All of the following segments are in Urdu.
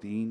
3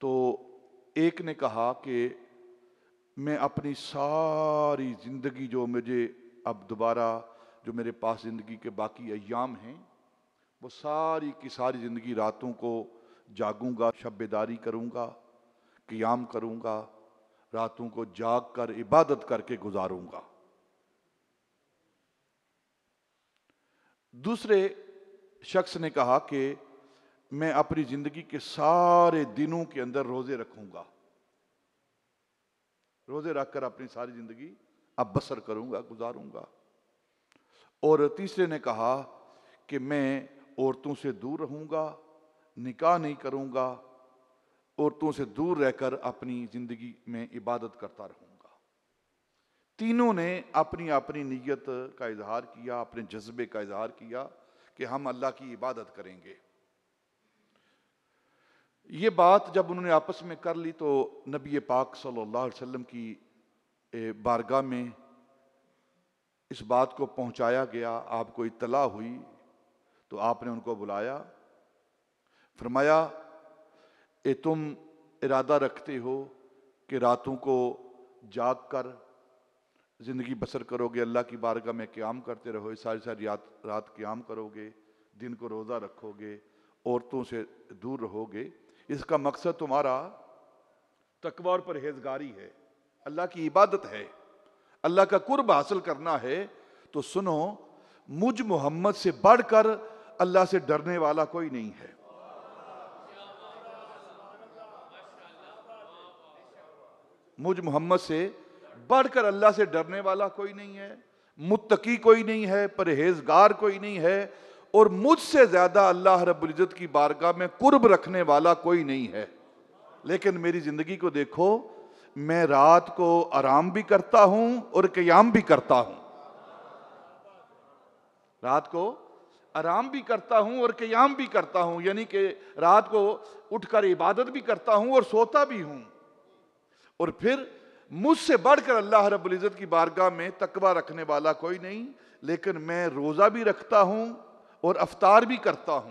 تو ایک نے کہا کہ میں اپنی ساری زندگی جو مجھے اب دوبارہ جو میرے پاس زندگی کے باقی ایام ہیں وہ ساری کی ساری زندگی راتوں کو جاگوں گا، شب بیداری کروں گا، قیام کروں گا، راتوں کو جاگ کر عبادت کر کے گزاروں گا۔ دوسرے شخص نے کہا کہ میں اپنی زندگی کے سارے دنوں کے اندر روزے رکھوں گا، روزے رکھ کر اپنی ساری زندگی اب بسر کروں گا، گزاروں گا۔ اور تیسرے نے کہا کہ میں عورتوں سے دور رہوں گا، نکاح نہیں کروں گا، عورتوں سے دور رہ کر اپنی زندگی میں عبادت کرتا رہوں گا۔ تینوں نے اپنی اپنی نیت کا اظہار کیا، اپنے جذبے کا اظہار کیا کہ ہم اللہ کی عبادت کریں گے۔ یہ بات جب انہوں نے آپس میں کر لی تو نبی پاک صلی اللہ علیہ وسلم کی بارگاہ میں اس بات کو پہنچایا گیا، آپ کو اطلاع ہوئی تو آپ نے ان کو بلایا، فرمایا تم ارادہ رکھتے ہو کہ راتوں کو جاگ کر زندگی بسر کرو گے، اللہ کی بارگاہ میں قیام کرتے رہو، ساری ساری رات قیام کرو گے، دن کو روزہ رکھو گے، عورتوں سے دور رہو گے، اس کا مقصد تمہارا تقوی اور پرہیزگاری ہے، اللہ کی عبادت ہے، اللہ کا قرب حاصل کرنا ہے، تو سنو مجھ محمد سے بڑھ کر اللہ سے ڈرنے والا کوئی نہیں ہے۔ مجھ محمد سے بڑھ کر اللہ سے ڈرنے والا کوئی نہیں ہے، متقی کوئی نہیں ہے، پرہیزگار کوئی نہیں ہے، اور مجھ سے زیادہ اللہ رب العزت کی بارگاہ میں قرب رکھنے والا کوئی نہیں ہے۔ لیکن میری زندگی کو دیکھو، میں رات کو آرام بھی کرتا ہوں اور قیام بھی کرتا ہوں، رات کو آرام بھی کرتا ہوں اور قیام بھی کرتا ہوں، یعنی کہ رات کو اٹھ کر عبادت بھی کرتا ہوں اور سوتا بھی ہوں۔ اور پھر مجھ سے بڑھ کر اللہ رب العزت کی بارگاہ میں تقوی رکھنے والا کوئی نہیں، لیکن میں روزہ بھی رکھتا ہوں اور افطار بھی کرتا ہوں۔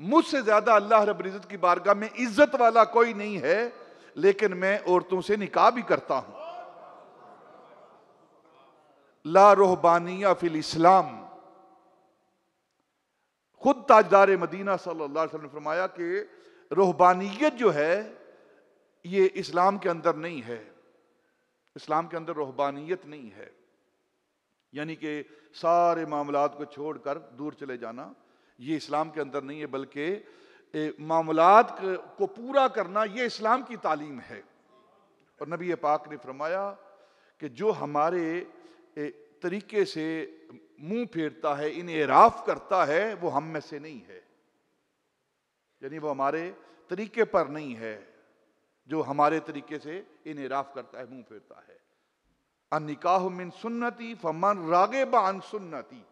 مجھ سے زیادہ اللہ رب العزت کی بارگاہ میں عزت والا کوئی نہیں ہے، لیکن میں عورتوں سے نکاح بھی کرتا ہوں۔ لا رہبانیہ فی الاسلام، خود تاجدار مدینہ صلی اللہ علیہ وسلم نے فرمایا کہ رہبانیت جو ہے یہ اسلام کے اندر نہیں ہے، اسلام کے اندر رہبانیت نہیں ہے، یعنی کہ سارے معاملات کو چھوڑ کر دور چلے جانا، یہ اسلام کے اندر نہیں ہے، بلکہ معاملات کو پورا کرنا یہ اسلام کی تعلیم ہے۔ اور نبی پاک نے فرمایا کہ جو ہمارے طریقے سے منہ پھیرتا ہے، انحراف کرتا ہے، وہ ہم میں سے نہیں ہے، یعنی وہ ہمارے طریقے پر نہیں ہے، جو ہمارے طریقے سے انحراف کرتا ہے، منہ پھیرتا ہے۔ النکاح من سنتی فمن راغب عن سنتی،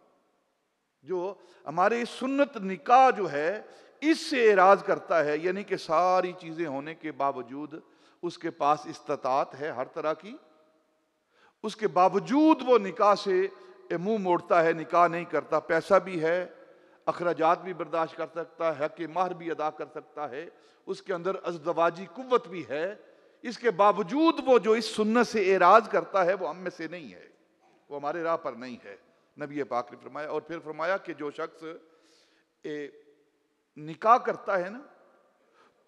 جو ہمارے سنت نکاح جو ہے اس سے اعراض کرتا ہے، یعنی کہ ساری چیزیں ہونے کے باوجود اس کے پاس استطاعت ہے ہر طرح کی، اس کے باوجود وہ نکاح سے منہ موڑتا ہے، نکاح نہیں کرتا، پیسہ بھی ہے، اخراجات بھی برداشت کر سکتا ہے، حق مہر بھی ادا کر سکتا ہے، اس کے اندر ازدواجی قوت بھی ہے، اس کے باوجود وہ جو اس سنت سے اعراض کرتا ہے وہ ہم میں سے نہیں ہے، وہ ہمارے راہ پر نہیں ہے، نبی پاک نے فرمایا۔ اور پھر فرمایا کہ جو شخص نکاح کرتا ہے نا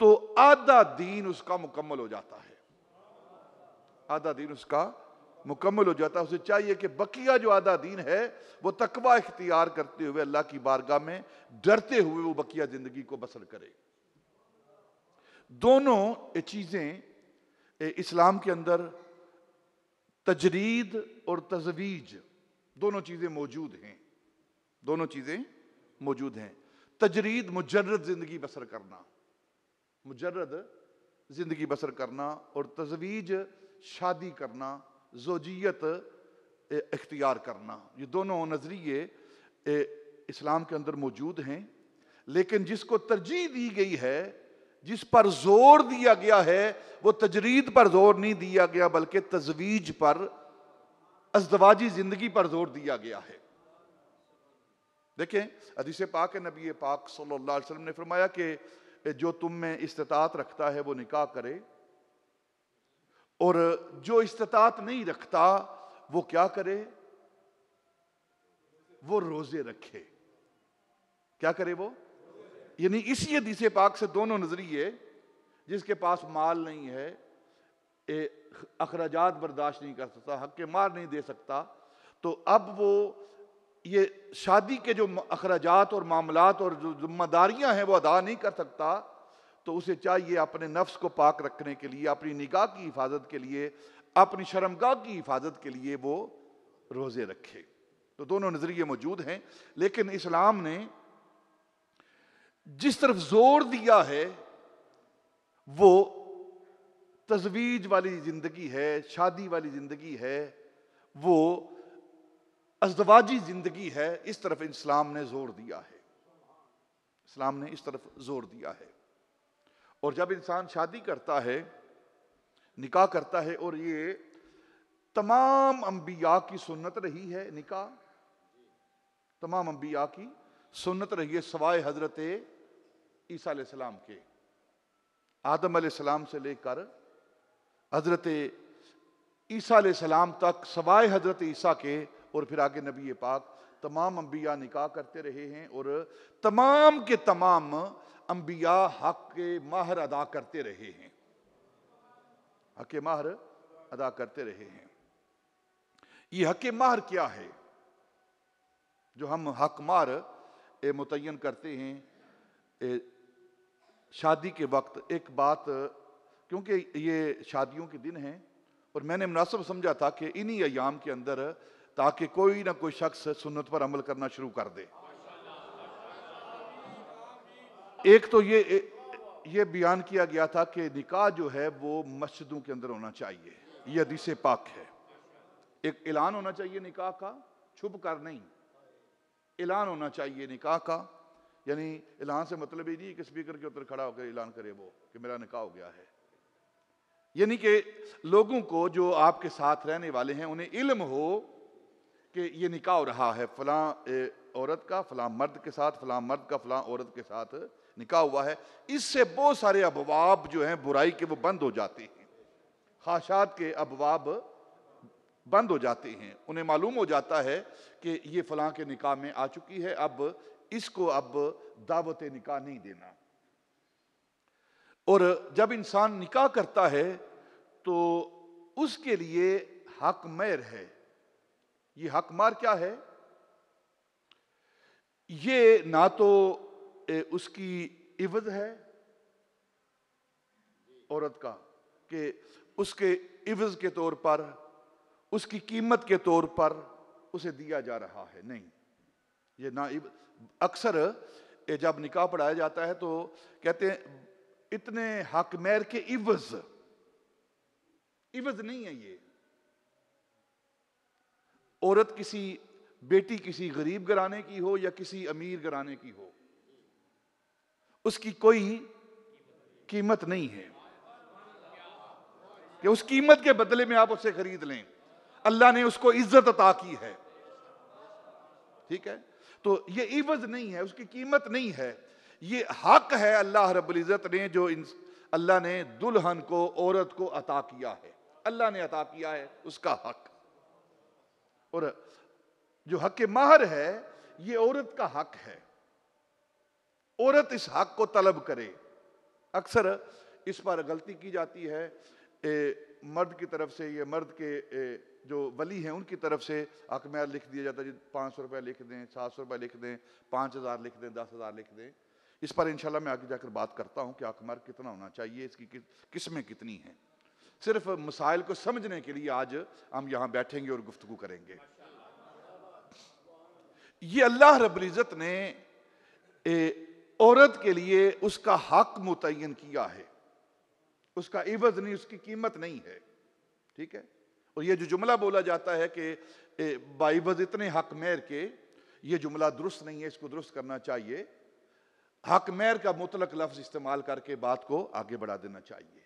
تو آدھا دین اس کا مکمل ہو جاتا ہے، آدھا دین اس کا مکمل ہو جاتا ہے، اسے چاہیے کہ بقیہ جو آدھا دین ہے وہ تقوی اختیار کرتے ہوئے اللہ کی بارگاہ میں ڈرتے ہوئے وہ بقیہ زندگی کو بسر کرے۔ دونوں چیزیں اسلام کے اندر تجرید اور تزویج دونوں چیزیں موجود ہیں، دونوں چیزیں موجود ہیں۔ تجرید مجرد زندگی بسر کرنا، مجرد زندگی بسر کرنا، اور تزویج شادی کرنا، زوجیت اختیار کرنا، یہ دونوں نظریے اسلام کے اندر موجود ہیں، لیکن جس کو ترجیح دی گئی ہے، جس پر زور دیا گیا ہے، وہ تجرید پر زور نہیں دیا گیا بلکہ تزویج پر، ازدواجی زندگی پر زور دیا گیا ہے۔ دیکھیں حدیث پاک ہے، نبی پاک صلی اللہ علیہ وسلم نے فرمایا کہ جو تم میں استطاعت رکھتا ہے وہ نکاح کرے، اور جو استطاعت نہیں رکھتا وہ کیا کرے؟ وہ روزے رکھے۔ کیا کرے وہ؟ یعنی اسی حدیث پاک سے دونوں نظریے، جس کے پاس مال نہیں ہے، اخراجات برداشت نہیں کر سکتا، حق مار نہیں دے سکتا، تو اب وہ یہ شادی کے جو اخراجات اور معاملات اور جو ذمہ داریاں ہیں وہ ادا نہیں کر سکتا، تو اسے چاہیے اپنے نفس کو پاک رکھنے کے لیے، اپنی نگاہ کی حفاظت کے لیے، اپنی شرمگاہ کی حفاظت کے لیے وہ روزے رکھے۔ تو دونوں نظریے موجود ہیں، لیکن اسلام نے جس طرف زور دیا ہے وہ تزویج والی زندگی ہے، شادی والی زندگی ہے، وہ ازدواجی زندگی ہے، اس طرف اسلام نے زور دیا ہے۔ اسلام نے اس طرف زور دیا ہے۔ اور جب انسان شادی کرتا ہے، نکاح کرتا ہے، اور یہ تمام انبیاء کی سنت رہی ہے، نکاح تمام انبیاء کی سنت رہی ہے سوائے حضرت عیسیٰ علیہ السلام کے۔ آدم علیہ السلام سے لے کر حضرت عیسیٰ علیہ السلام تک سوائے حضرت عیسیٰ کے، اور پھر آگے نبی پاک، تمام انبیاء نکاح کرتے رہے ہیں، اور تمام کے تمام انبیاء حق کے مہر ادا کرتے رہے ہیں، حق مہر ادا کرتے رہے ہیں۔ یہ حق مہر کیا ہے جو ہم حق مہر متعین کرتے ہیں شادی کے وقت؟ ایک بات، کیونکہ یہ شادیوں کے دن ہیں، اور میں نے مناسب سمجھا تھا کہ انہی ایام کے اندر، تاکہ کوئی نہ کوئی شخص سنت پر عمل کرنا شروع کر دے۔ ایک تو یہ بیان کیا گیا تھا کہ نکاح جو ہے وہ مسجدوں کے اندر ہونا چاہیے، یہ حدیث پاک ہے۔ ایک اعلان ہونا چاہیے نکاح کا، چھپ کر نہیں، اعلان ہونا چاہیے نکاح کا۔ یعنی اعلان سے مطلب یہ نہیں کہ اسپیکر کے اوپر کھڑا ہو کر اعلان کرے وہ کہ میرا نکاح ہو گیا ہے، یعنی کہ لوگوں کو جو آپ کے ساتھ رہنے والے ہیں انہیں علم ہو کہ یہ نکاح ہو رہا ہے، فلاں عورت کا فلاں مرد کے ساتھ، فلاں مرد کا فلاں عورت کے ساتھ نکاح ہوا ہے۔ اس سے بہت سارے ابواب جو ہیں برائی کے وہ بند ہو جاتے ہیں، خواہشات کے ابواب بند ہو جاتے ہیں، انہیں معلوم ہو جاتا ہے کہ یہ فلاں کے نکاح میں آ چکی ہے، اب اس کو اب دعوت نکاح نہیں دینا۔ اور جب انسان نکاح کرتا ہے تو اس کے لیے حق مہر ہے۔ یہ حق مہر کیا ہے؟ یہ نہ تو اس کی عوض ہے عورت کا کہ اس کے عوض کے طور پر، اس کی قیمت کے طور پر اسے دیا جا رہا ہے، نہیں، یہ نہ اکثر جب نکاح پڑھایا جاتا ہے تو کہتے ہیں اتنے حق مہر کے عوض نہیں ہے۔ یہ عورت کسی بیٹی کسی غریب گھرانے کی ہو یا کسی امیر گھرانے کی ہو، اس کی کوئی قیمت نہیں ہے کہ اس قیمت کے بدلے میں آپ اسے خرید لیں۔ اللہ نے اس کو عزت عطا کی ہے، ٹھیک ہے؟ تو یہ عوض نہیں ہے، اس کی قیمت نہیں ہے، یہ حق ہے اللہ رب العزت نے، جو اللہ نے دلہن کو، عورت کو عطا کیا ہے، اللہ نے عطا کیا ہے اس کا حق۔ اور جو حق مہر ہے یہ عورت کا حق ہے، عورت اس حق کو طلب کرے۔ اکثر اس پر غلطی کی جاتی ہے مرد کی طرف سے، یہ مرد کے جو ولی ہیں ان کی طرف سے حق مہر لکھ دیا جاتا ہے، 500 روپے لکھ دیں، 700 روپے لکھ دیں، 5000 لکھ دیں، 10,000 لکھ دیں۔ اس پر انشاءاللہ میں آگے جا کر بات کرتا ہوں کہ حق مہر کتنا ہونا چاہیے، اس کی قسمیں کتنی ہیں۔ صرف مسائل کو سمجھنے کے لیے آج ہم یہاں بیٹھیں گے اور گفتگو کریں گے۔ یہ اللہ رب العزت نے عورت کے لیے اس کا حق متعین کیا ہے، اس کا عوض نہیں، اس کی قیمت نہیں ہے، ٹھیک ہے؟ اور یہ جو جملہ بولا جاتا ہے کہ باعوض اتنے حق مہر کے، یہ جملہ درست نہیں ہے، اس کو درست کرنا چاہیے۔ حق مہر کا مطلق لفظ استعمال کر کے بات کو آگے بڑھا دینا چاہیے۔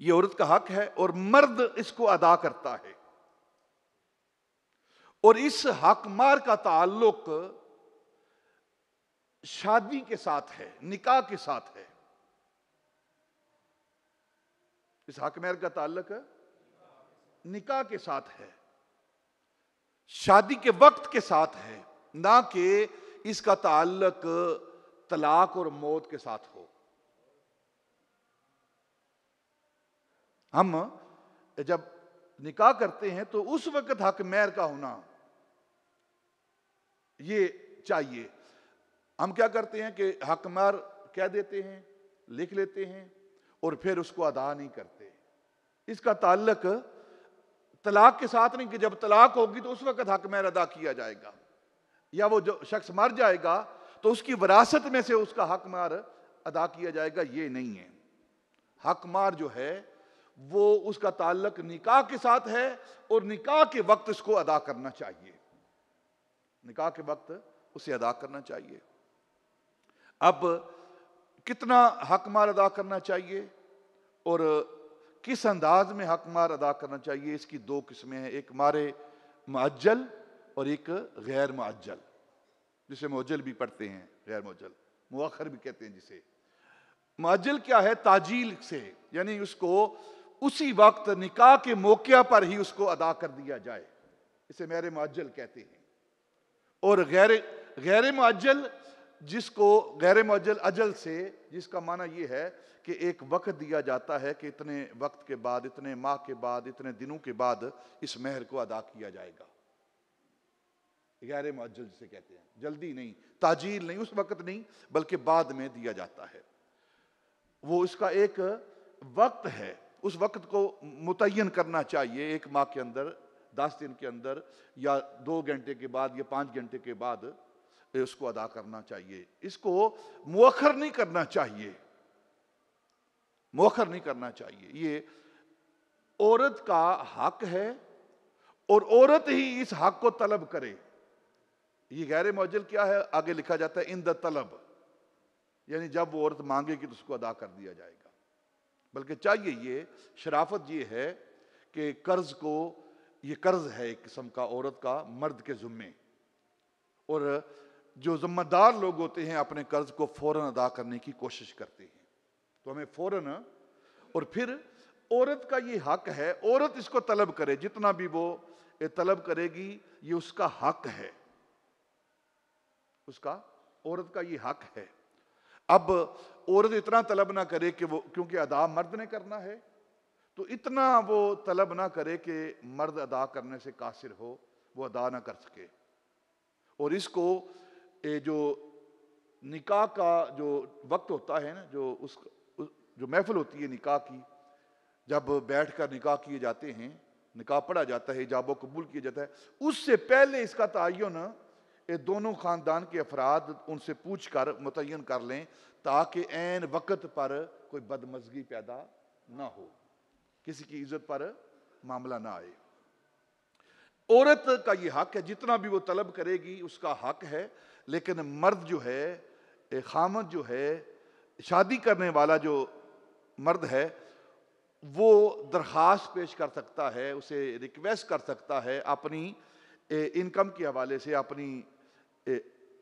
یہ عورت کا حق ہے اور مرد اس کو ادا کرتا ہے، اور اس حق مہر کا تعلق شادی کے ساتھ ہے، نکاح کے ساتھ ہے۔ اس حق مہر کا تعلق نکاح کے ساتھ ہے، شادی کے وقت کے ساتھ ہے، نہ کہ اس کا تعلق طلاق اور موت کے ساتھ ہو۔ ہم جب نکاح کرتے ہیں تو اس وقت حق مہر کا ہونا یہ چاہیے۔ ہم کیا کرتے ہیں کہ حق مہر کہہ دیتے ہیں، لکھ لیتے ہیں اور پھر اس کو ادا نہیں کرتے۔ اس کا تعلق طلاق کے ساتھ نہیں کہ جب طلاق ہوگی تو اس وقت حق مہر ادا کیا جائے گا، یا وہ جو شخص مر جائے گا تو اس کی وراثت میں سے اس کا حق مہر ادا کیا جائے گا، یہ نہیں ہے۔ حق مہر جو ہے وہ اس کا تعلق نکاح کے ساتھ ہے، اور نکاح کے وقت اس کو ادا کرنا چاہیے، نکاح کے وقت اسے ادا کرنا چاہیے۔ اب کتنا حق مہر ادا کرنا چاہیے اور کس انداز میں حق مہر ادا کرنا چاہیے، اس کی دو قسمیں ہیں، ایک مہر معجل اور ایک غیر معجل، جسے معجل بھی پڑھتے ہیں، غیر معجل مؤخر بھی کہتے ہیں جسے۔ معجل کیا ہے؟ تاجیل سے، یعنی اس کو اسی وقت نکاح کے موقع پر ہی اس کو ادا کر دیا جائے، اسے مہر معجل کہتے ہیں۔ اور غیر معجل، جس کو غیر معجل اجل سے، جس کا معنی یہ ہے کہ ایک وقت دیا جاتا ہے کہ اتنے وقت کے بعد، اتنے ماہ کے بعد، اتنے دنوں کے بعد اس مہر کو ادا کیا جائے گا، غیر معجل جسے کہتے ہیں۔ جلدی نہیں، تاجیل نہیں، اس وقت نہیں بلکہ بعد میں دیا جاتا ہے۔ وہ اس کا ایک وقت ہے، اس وقت کو متعین کرنا چاہیے، ایک ماہ کے اندر، 10 دن کے اندر، یا 2 گھنٹے کے بعد، یا 5 گھنٹے کے بعد اس کو ادا کرنا چاہیے۔ اس کو مؤخر نہیں کرنا چاہیے، مؤخر نہیں کرنا چاہیے۔ یہ عورت کا حق ہے اور عورت ہی اس حق کو طلب کرے۔ یہ غیر معجل کیا ہے؟ آگے لکھا جاتا ہے عند طلب، یعنی جب وہ عورت مانگے گی تو اس کو ادا کر دیا جائے گا۔ بلکہ چاہیے، یہ شرافت یہ ہے کہ قرض کو، یہ قرض ہے ایک قسم کا عورت کا مرد کے ذمے، اور جو ذمہ دار لوگ ہوتے ہیں اپنے قرض کو فوراً ادا کرنے کی کوشش کرتے ہیں۔ تو ہمیں فوراً، اور پھر عورت کا یہ حق ہے، عورت اس کو طلب کرے، جتنا بھی وہ طلب کرے گی یہ اس کا حق ہے، اس کا، عورت کا یہ حق ہے۔ اب عورت اتنا طلب نہ کرے کہ وہ، کیونکہ ادا مرد نے کرنا ہے، تو اتنا وہ طلب نہ کرے کہ مرد ادا کرنے سے قاصر ہو، وہ ادا نہ کر سکے۔ اور اس کو جو نکاح کا جو وقت ہوتا ہے نا، جو محفل ہوتی ہے نکاح کی، جب بیٹھ کر نکاح کیے جاتے ہیں، نکاح پڑھا جاتا ہے، حجاب و قبول کیا جاتا ہے، اس سے پہلے اس کا تعین دونوں خاندان کے افراد ان سے پوچھ کر متعین کر لیں، تاکہ عین وقت پر کوئی بدمزگی پیدا نہ ہو، کسی کی عزت پر معاملہ نہ آئے۔ عورت کا یہ حق ہے، جتنا بھی وہ طلب کرے گی اس کا حق ہے، لیکن مرد جو ہے، خامد جو ہے، شادی کرنے والا جو مرد ہے، وہ درخواست پیش کر سکتا ہے، اسے ریکویسٹ کر سکتا ہے، اپنی انکم کے حوالے سے، اپنی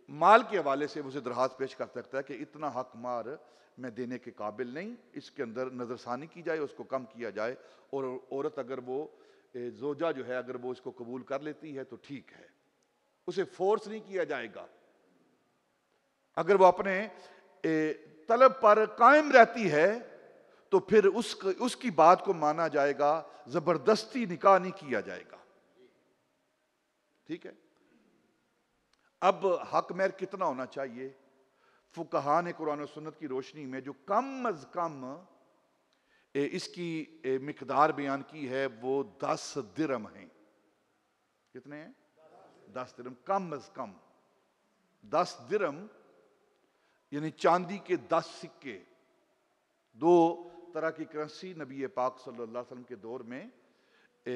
مال کے حوالے سے اسے درخواست پیش کر سکتا ہے کہ اتنا حق مہر میں دینے کے قابل نہیں، اس کے اندر نظر ثانی کی جائے، اس کو کم کیا جائے۔ اور عورت اگر وہ زوجہ جو ہے، اگر وہ اس کو قبول کر لیتی ہے تو ٹھیک ہے، اسے فورس نہیں کیا جائے گا۔ اگر وہ اپنے طلب پر قائم رہتی ہے تو پھر اس کی بات کو مانا جائے گا، زبردستی نکاح نہیں کیا جائے گا، ٹھیک ہے۔ اب حق مہر کتنا ہونا چاہیے؟ فقہاء نے قرآن و سنت کی روشنی میں جو کم از کم اس کی مقدار بیان کی ہے وہ 10 درہم ہیں۔ کتنے ہیں؟ 10 درہم، کم از کم 10 درہم، یعنی چاندی کے 10 سکے۔ 2 طرح کی کرنسی نبی پاک صلی اللہ علیہ وسلم کے دور میں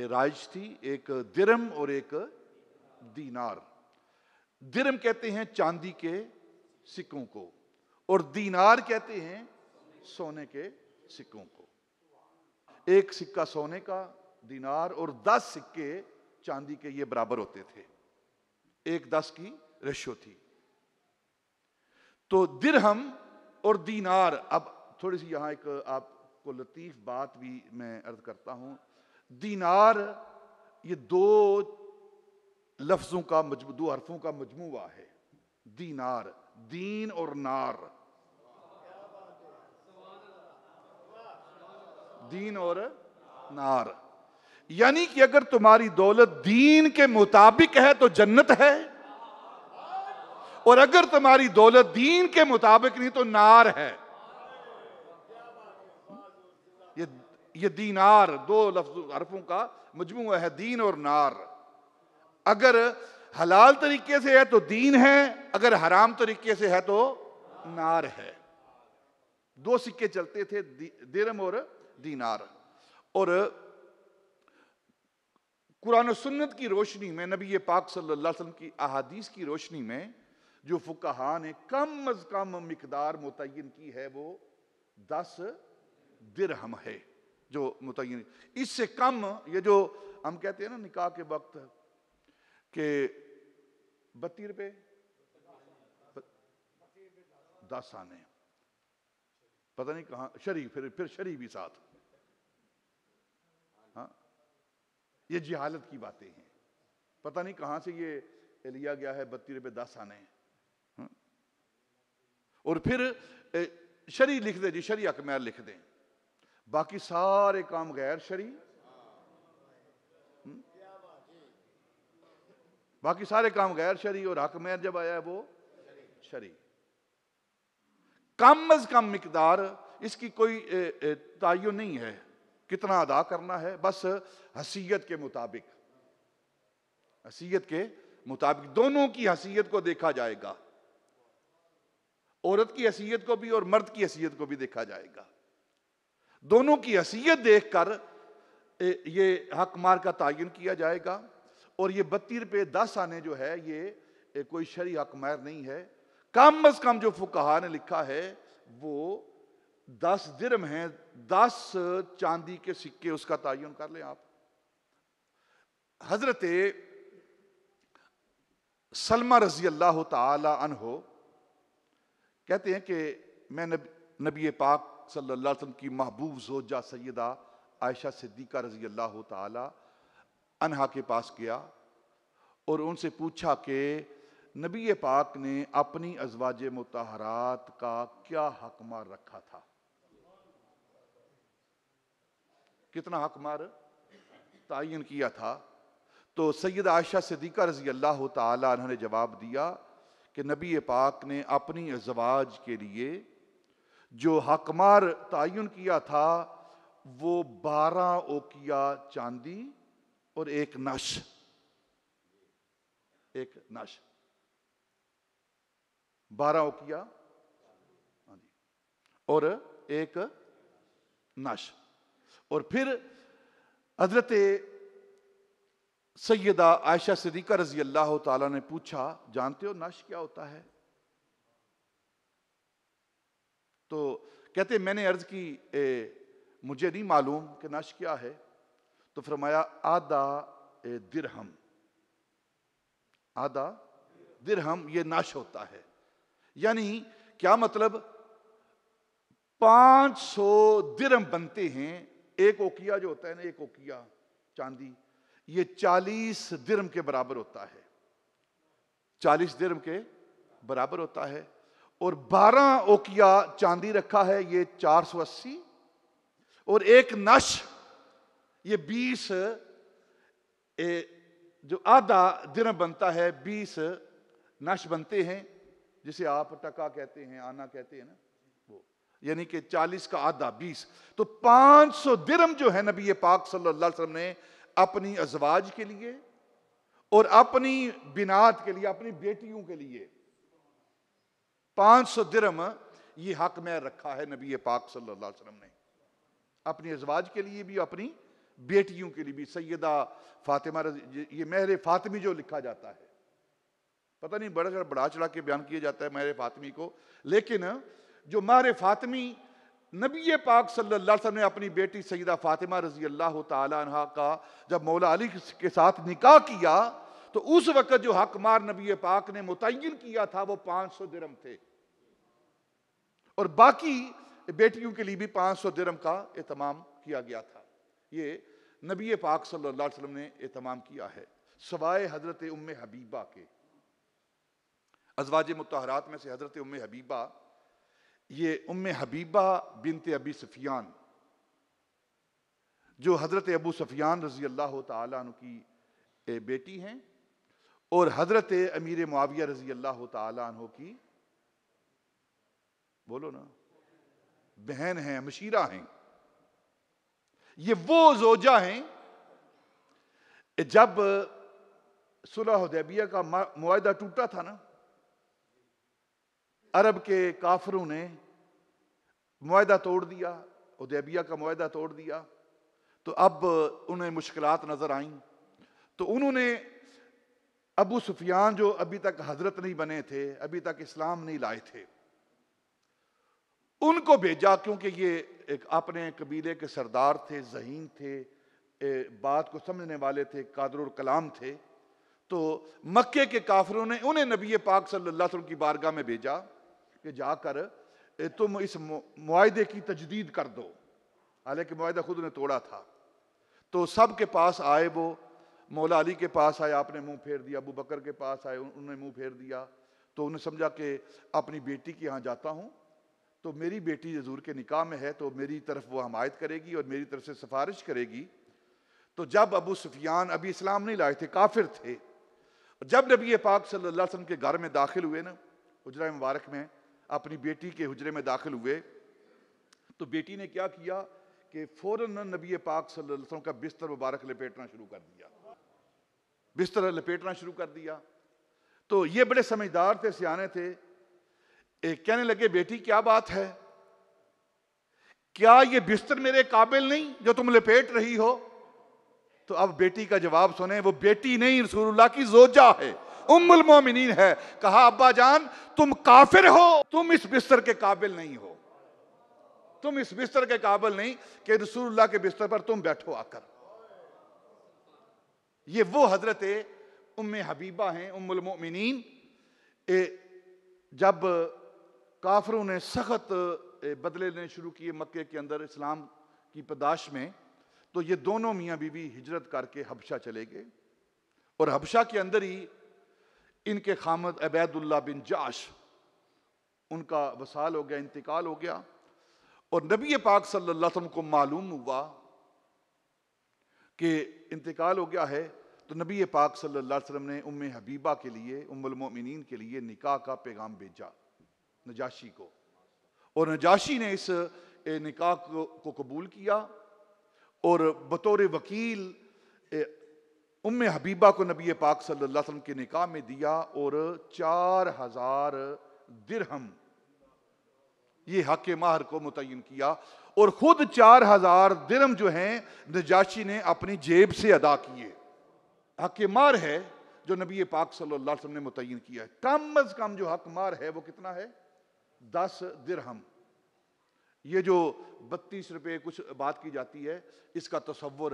رائج تھی، ایک درہم اور ایک دینار۔ درہم کہتے ہیں چاندی کے سکوں کو، اور دینار کہتے ہیں سونے کے سکوں کو۔ ایک سکہ سونے کا دینار اور 10 سکے چاندی کے، یہ برابر ہوتے تھے، 1:10 کی ریشو تھی۔ تو درہم اور دینار، اب تھوڑی سی یہاں ایک آپ کو لطیف بات بھی میں عرض کرتا ہوں. دینار یہ دو لفظوں کا دو حرفوں کا مجموعہ ہے. دینار، دین اور نار، دین اور نار. یعنی کہ اگر تمہاری دولت دین کے مطابق ہے تو جنت ہے، اور اگر تمہاری دولت دین کے مطابق نہیں تو نار ہے. یہ دینار دو لفظ حرفوں کا مجموعہ ہے، دین اور نار. اگر حلال طریقے سے ہے تو دین ہے، اگر حرام طریقے سے ہے تو نار ہے. دو سکے چلتے تھے، درہم اور دینار. اور قرآن و سنت کی روشنی میں، نبی پاک صلی اللہ علیہ وسلم کی احادیث کی روشنی میں، جو فقہا نے کم از کم مقدار متعین کی ہے وہ 10 درہم ہے جو متعین. اس سے کم، یہ جو ہم کہتے ہیں نا نکاح کے وقت کہ 32 روپے 10 آنے، پتہ نہیں کہاں شرعی، پھر شرعی بھی ساتھ. ہاں، یہ جہالت کی باتیں ہیں، پتہ نہیں کہاں سے یہ لیا گیا ہے 32 روپے 10 آنے. اور پھر شرعی لکھ دیں، جی شرعی حکمیر لکھ دیں، باقی سارے کام غیر شرعی، باقی سارے کام غیر شرعی، اور حکمیر جب آیا ہے وہ شرعی. کم از کم مقدار، اس کی کوئی تعین نہیں ہے کتنا ادا کرنا ہے، بس حیثیت کے مطابق، حیثیت کے مطابق دونوں کی حیثیت کو دیکھا جائے گا، عورت کی حیثیت کو بھی اور مرد کی حیثیت کو بھی دیکھا جائے گا. دونوں کی حیثیت دیکھ کر یہ حق مار کا تعین کیا جائے گا. اور یہ 32 روپے 10 آنے جو ہے یہ کوئی شرعی حق مار نہیں ہے. کم از کم جو فقہا نے لکھا ہے وہ 10 درہم ہیں، 10 چاندی کے سکے، اس کا تعین کر لیں آپ. حضرت سلمہ رضی اللہ تعالی عنہ کہتے ہیں کہ میں نبی پاک صلی اللہ علیہ وسلم کی محبوب زوجہ سیدہ عائشہ صدیقہ رضی اللہ تعالی عنہا کے پاس گیا اور ان سے پوچھا کہ نبی پاک نے اپنی ازواج مطہرات کا کیا حق مار رکھا تھا، کتنا حق مار تعین کیا تھا. تو سیدہ عائشہ صدیقہ رضی اللہ تعالی عنہ نے جواب دیا کہ نبی پاک نے اپنی ازواج کے لیے جو حق مار تعین کیا تھا وہ 12 اوقیہ چاندی اور ایک نش، ایک نش، 12 اوقیہ اور ایک نش. اور پھر حضرت سیدہ عائشہ صدیقہ رضی اللہ تعالیٰ نے پوچھا جانتے ہو نش کیا ہوتا ہے؟ تو کہتے میں نے عرض کی مجھے نہیں معلوم کہ نش کیا ہے. تو فرمایا آدھا درہم، آدھا درہم یہ نش ہوتا ہے. یعنی کیا مطلب؟ 500 درہم بنتے ہیں. ایک اوقیہ جو ہوتا ہے نا، ایک اوقیہ چاندی، یہ 40 درہم کے برابر ہوتا ہے، 40 درہم کے برابر ہوتا ہے. اور 12 اوقیہ چاندی رکھا ہے، یہ 480. اور ایک نش یہ 20، جو آدھا درہم بنتا ہے 20 نش بنتے ہیں، جسے آپ ٹکا کہتے ہیں، آنا کہتے ہیں نا، وہ یعنی کہ 40 کا آدھا 20. تو 500 درہم جو ہے نبی پاک صلی اللہ علیہ وسلم نے اپنی ازواج کے لیے اور اپنی بنات کے لیے، اپنی بیٹیوں کے لیے 500 درہم یہ حق میں رکھا ہے نبی پاک صلی اللہ علیہ وسلم نے، اپنی ازواج کے لیے بھی، اپنی بیٹیوں کے لیے بھی. سیدہ فاطمہ یہ مہر فاطمی جو لکھا جاتا ہے، پتہ نہیں بڑا چڑھا کے بیان کیا جاتا ہے مہر فاطمی کو، لیکن جو مہر فاطمی نبی پاک صلی اللہ علیہ وسلم نے اپنی بیٹی سیدہ فاطمہ رضی اللہ تعالی عنہ کا جب مولا علی کے ساتھ نکاح کیا تو اس وقت جو حق مار نبی پاک نے متعین کیا تھا وہ 500 درہم تھے. اور باقی بیٹیوں کے لیے بھی 500 درہم کا اہتمام کیا گیا تھا۔ یہ نبی پاک صلی اللہ علیہ وسلم نے اہتمام کیا ہے، سوائے حضرت ام حبیبہ کے۔ ازواج مطہرات میں سے حضرت ام حبیبہ، یہ ام حبیبہ بنت ابی سفیان، جو حضرت ابو سفیان رضی اللہ تعالیٰ عنہ کی بیٹی ہیں، اور حضرت امیر معاویہ رضی اللہ تعالیٰ عنہ کی، بولو نا، بہن ہیں، مشیرہ ہیں۔ یہ وہ زوجہ ہیں جب صلح حدیبیہ کا معاہدہ ٹوٹا تھا نا، عرب کے کافروں نے معاہدہ توڑ دیا، حدیبیہ کا معاہدہ توڑ دیا، تو اب انہیں مشکلات نظر آئیں، تو انہوں نے ابو سفیان جو ابھی تک حضرت نہیں بنے تھے، ابھی تک اسلام نہیں لائے تھے، ان کو بھیجا، کیونکہ یہ ایک اپنے قبیلے کے سردار تھے، ذہین تھے، بات کو سمجھنے والے تھے، قادر الکلام تھے، تو مکے کے کافروں نے انہیں نبی پاک صلی اللہ علیہ وسلم کی بارگاہ میں بھیجا کہ جا کر تم اس معاہدے کی تجدید کر دو، حالانکہ معاہدہ خود نے توڑا تھا۔ تو سب کے پاس آئے، وہ مولا علی کے پاس آئے، آپ نے منہ پھیر دیا، ابو بکر کے پاس آئے، انہوں نے منہ پھیر دیا، تو انہوں نے سمجھا کہ اپنی بیٹی کے ہاں جاتا ہوں تو میری بیٹی حضور کے نکاح میں ہے، تو میری طرف وہ حمایت کرے گی اور میری طرف سے سفارش کرے گی۔ تو جب ابو سفیان ابھی اسلام نہیں لائے تھے، کافر تھے، جب نبی پاک صلی اللہ علیہ وسلم کے گھر میں داخل ہوئے نا، حجرہ مبارک میں اپنی بیٹی کے حجرے میں داخل ہوئے، تو بیٹی نے کیا کیا کہ فوراً نبی پاک صلی اللہ علیہ وسلم کا بستر مبارک لپیٹنا شروع کر دیا، بستر لپیٹنا شروع کر دیا۔ تو یہ بڑے سمجھدار تھے، سیانے تھے، کہنے لگے بیٹی کیا بات ہے، کیا یہ بستر میرے قابل نہیں جو تم لپیٹ رہی ہو؟ تو اب بیٹی کا جواب سنیں، وہ بیٹی نہیں، رسول اللہ کی زوجہ ہے، ام المومنین ہے۔ کہا ابا جان تم کافر ہو، تم اس بستر کے قابل نہیں ہو، تم اس بستر کے قابل نہیں کہ رسول اللہ کے بستر پر تم بیٹھو آ کر۔ یہ وہ حضرت ام حبیبہ ہیں، ام المؤمنین۔ جب کافروں نے سخت بدلے لینے شروع کیے مکے کے اندر اسلام کی پاداش میں، تو یہ دونوں میاں بیوی ہجرت کر کے حبشہ چلے گئے، اور حبشہ کے اندر ہی ان کے خامد عبید اللہ بن جاش، ان کا وصال ہو گیا، انتقال ہو گیا، اور نبی پاک صلی اللہ علیہ وسلم کو معلوم ہوا کہ انتقال ہو گیا ہے، تو نبی پاک صلی اللہ علیہ وسلم نے ام حبیبہ کے لیے، ام المؤمنین کے لیے نکاح کا پیغام بھیجا نجاشی کو، اور نجاشی نے اس نکاح کو قبول کیا، اور بطور وکیل ام حبیبہ کو نبی پاک صلی اللہ علیہ وسلم کے نکاح میں دیا، اور 4000 درہم یہ حق مہر کو متعین کیا، اور خود 4000 درہم جو ہیں نجاشی نے اپنی جیب سے ادا کیے۔ حق مہر ہے جو نبی پاک صلی اللہ علیہ وسلم نے متعین کیا ہے، کم از کم جو حق مہر ہے وہ کتنا ہے؟ 10 درہم۔ یہ جو 32 روپے کچھ بات کی جاتی ہے، اس کا تصور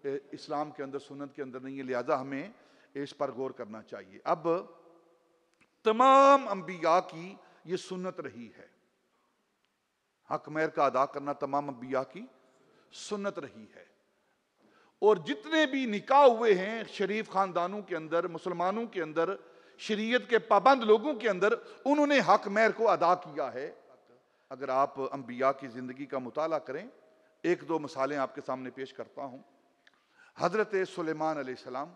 اسلام کے اندر، سنت کے اندر نہیں ہے، لہذا ہمیں اس پر غور کرنا چاہیے۔ اب تمام انبیاء کی یہ سنت رہی ہے، حق مہر کا ادا کرنا تمام انبیاء کی سنت رہی ہے، اور جتنے بھی نکاح ہوئے ہیں شریف خاندانوں کے اندر، مسلمانوں کے اندر، شریعت کے پابند لوگوں کے اندر، انہوں نے حق مہر کو ادا کیا ہے۔ اگر آپ انبیاء کی زندگی کا مطالعہ کریں، ایک دو مثالیں آپ کے سامنے پیش کرتا ہوں۔ حضرت سلیمان علیہ السلام،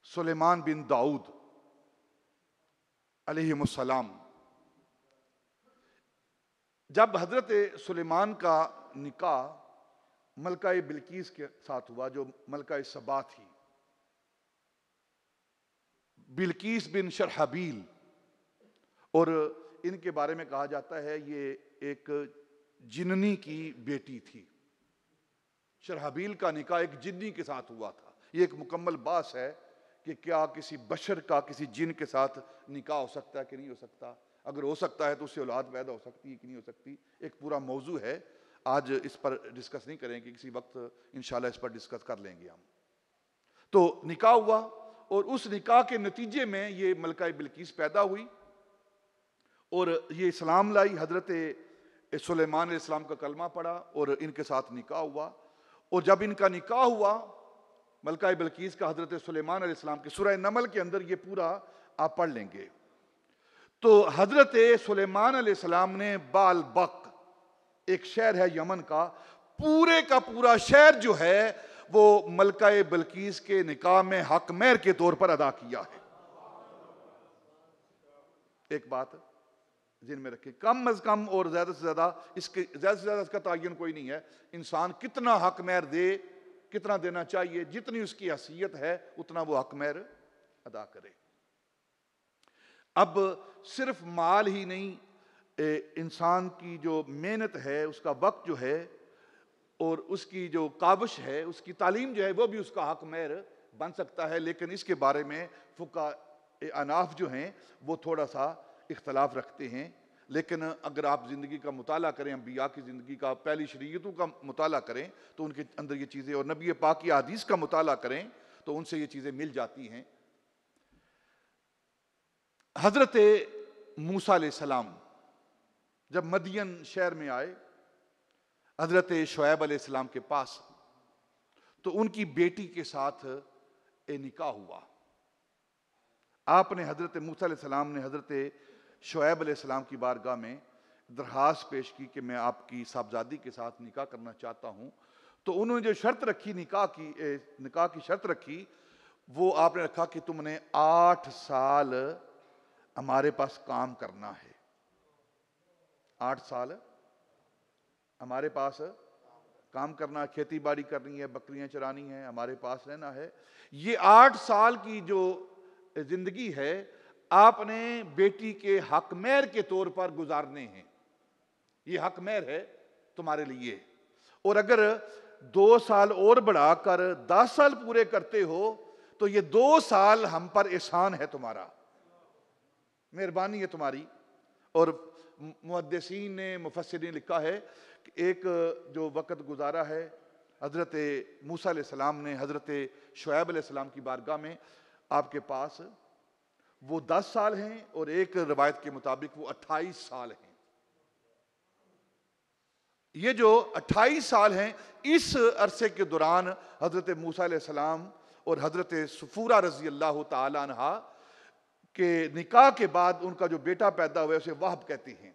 سلیمان بن داؤد علیہ السلام، جب حضرت سلیمان کا نکاح ملکہ بلقیس کے ساتھ ہوا، جو ملکہ سبا تھی، بلقیس بن شرحبیل، اور ان کے بارے میں کہا جاتا ہے یہ ایک جننی کی بیٹی تھی۔ شرحبیل کا نکاح ایک جنی کے ساتھ ہوا تھا۔ یہ ایک مکمل بحث ہے کہ کیا کسی بشر کا کسی جن کے ساتھ نکاح ہو سکتا ہے کہ نہیں ہو سکتا، اگر ہو سکتا ہے تو اس سے اولاد پیدا ہو سکتی ہے کہ نہیں ہو سکتی، ایک پورا موضوع ہے، آج اس پر ڈسکس نہیں کریں گے، کسی وقت انشاءاللہ اس پر ڈسکس کر لیں گے ہم۔ تو نکاح ہوا، اور اس نکاح کے نتیجے میں یہ ملکہ بلقیس پیدا ہوئی، اور یہ اسلام لائی، حضرت سلیمان علیہ السلام کا کلمہ پڑھا اور ان کے ساتھ نکاح ہوا. اور جب ان کا نکاح ہوا ملکہ بلقیس کا حضرت سلیمان علیہ السلام کے، سورہ نمل کے اندر یہ پورا آپ پڑھ لیں گے. تو حضرت سلیمان علیہ السلام نے بالبک، ایک شہر ہے یمن کا، پورے کا پورا شہر جو ہے وہ ملکہ بلقیس کے نکاح میں حق مہر کے طور پر ادا کیا ہے. ایک بات ذہن میں رکھیں، کم از کم اور زیادہ سے زیادہ اس کا تعین کوئی نہیں ہے. انسان کتنا حق مہر دے، کتنا دینا چاہیے، جتنی اس کی حیثیت ہے اتنا وہ حق مہر ادا کرے. اب صرف مال ہی نہیں، انسان کی جو محنت ہے، اس کا وقت جو ہے اور اس کی جو کاوش ہے، اس کی تعلیم جو ہے، وہ بھی اس کا حق مہر بن سکتا ہے. لیکن اس کے بارے میں فقہاء اناف جو ہیں وہ تھوڑا سا اختلاف رکھتے ہیں. لیکن اگر آپ زندگی کا مطالعہ کریں، انبیاء کی زندگی کا، پہلی شریعتوں کا مطالعہ کریں تو ان کے اندر یہ چیزیں، اور نبی پاک کی احادیث کا مطالعہ کریں تو ان سے یہ چیزیں مل جاتی ہیں. حضرت موسیٰ علیہ السلام جب مدین شہر میں آئے حضرت شعیب علیہ السلام کے پاس، تو ان کی بیٹی کے ساتھ نکاح ہوا. آپ نے حضرت موسیٰ علیہ السلام نے حضرت شعیب علیہ السلام کی بارگاہ میں درخواست پیش کی کہ میں آپ کی صاحبزادی کے ساتھ نکاح کرنا چاہتا ہوں. تو انہوں نے جو شرط رکھی، نکاح کی شرط رکھی، وہ آپ نے رکھا کہ تم نے 8 سال ہمارے پاس کام کرنا ہے. 8 سال ہمارے پاس کام کرنا، کھیتی باڑی کرنی ہے، بکریاں چرانی ہیں، ہمارے پاس رہنا ہے. یہ 8 سال کی جو زندگی ہے آپ نے بیٹی کے حق مہر کے طور پر گزارنے ہیں. یہ حق مہر ہے تمہارے لیے. اور اگر 2 سال اور بڑھا کر 10 سال پورے کرتے ہو تو یہ 2 سال ہم پر احسان ہے تمہارا، مہربانی ہے تمہاری. اور محدثین نے، مفسرین نے لکھا ہے کہ ایک جو وقت گزارا ہے حضرت موسیٰ علیہ السلام نے حضرت شعیب علیہ السلام کی بارگاہ میں آپ کے پاس، وہ 10 سال ہیں، اور ایک روایت کے مطابق وہ 28 سال ہیں. یہ جو 28 سال ہیں، اس عرصے کے دوران حضرت موسیٰ علیہ السلام اور حضرت صفورہ رضی اللہ تعالی عنہ کے نکاح کے بعد ان کا جو بیٹا پیدا ہوا ہے اسے وہب کہتے ہیں.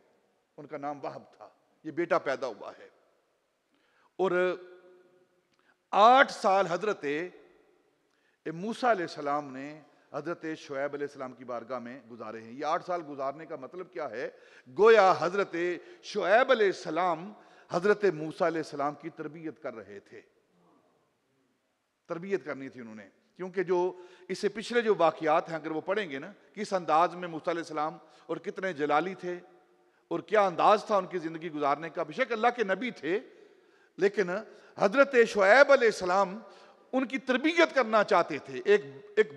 ان کا نام وہب تھا. یہ بیٹا پیدا ہوا ہے. اور 8 سال حضرت موسیٰ علیہ السلام نے حضرت شعیب علیہ السلام کی بارگاہ میں گزارے ہیں. یہ 8 سال گزارنے کا مطلب کیا ہے؟ گویا حضرت شعیب علیہ السلام حضرت موسیٰ علیہ السلام کی تربیت کر رہے تھے. تربیت کرنی تھی انہوں نے، کیونکہ جو اس سے پچھلے جو واقعات ہیں اگر وہ پڑھیں گے نا، کس انداز میں موسیٰ علیہ السلام اور کتنے جلالی تھے اور کیا انداز تھا ان کی زندگی گزارنے کا. بے شک اللہ کے نبی تھے، لیکن حضرت شعیب علیہ السلام ان کی تربیت کرنا چاہتے تھے. ایک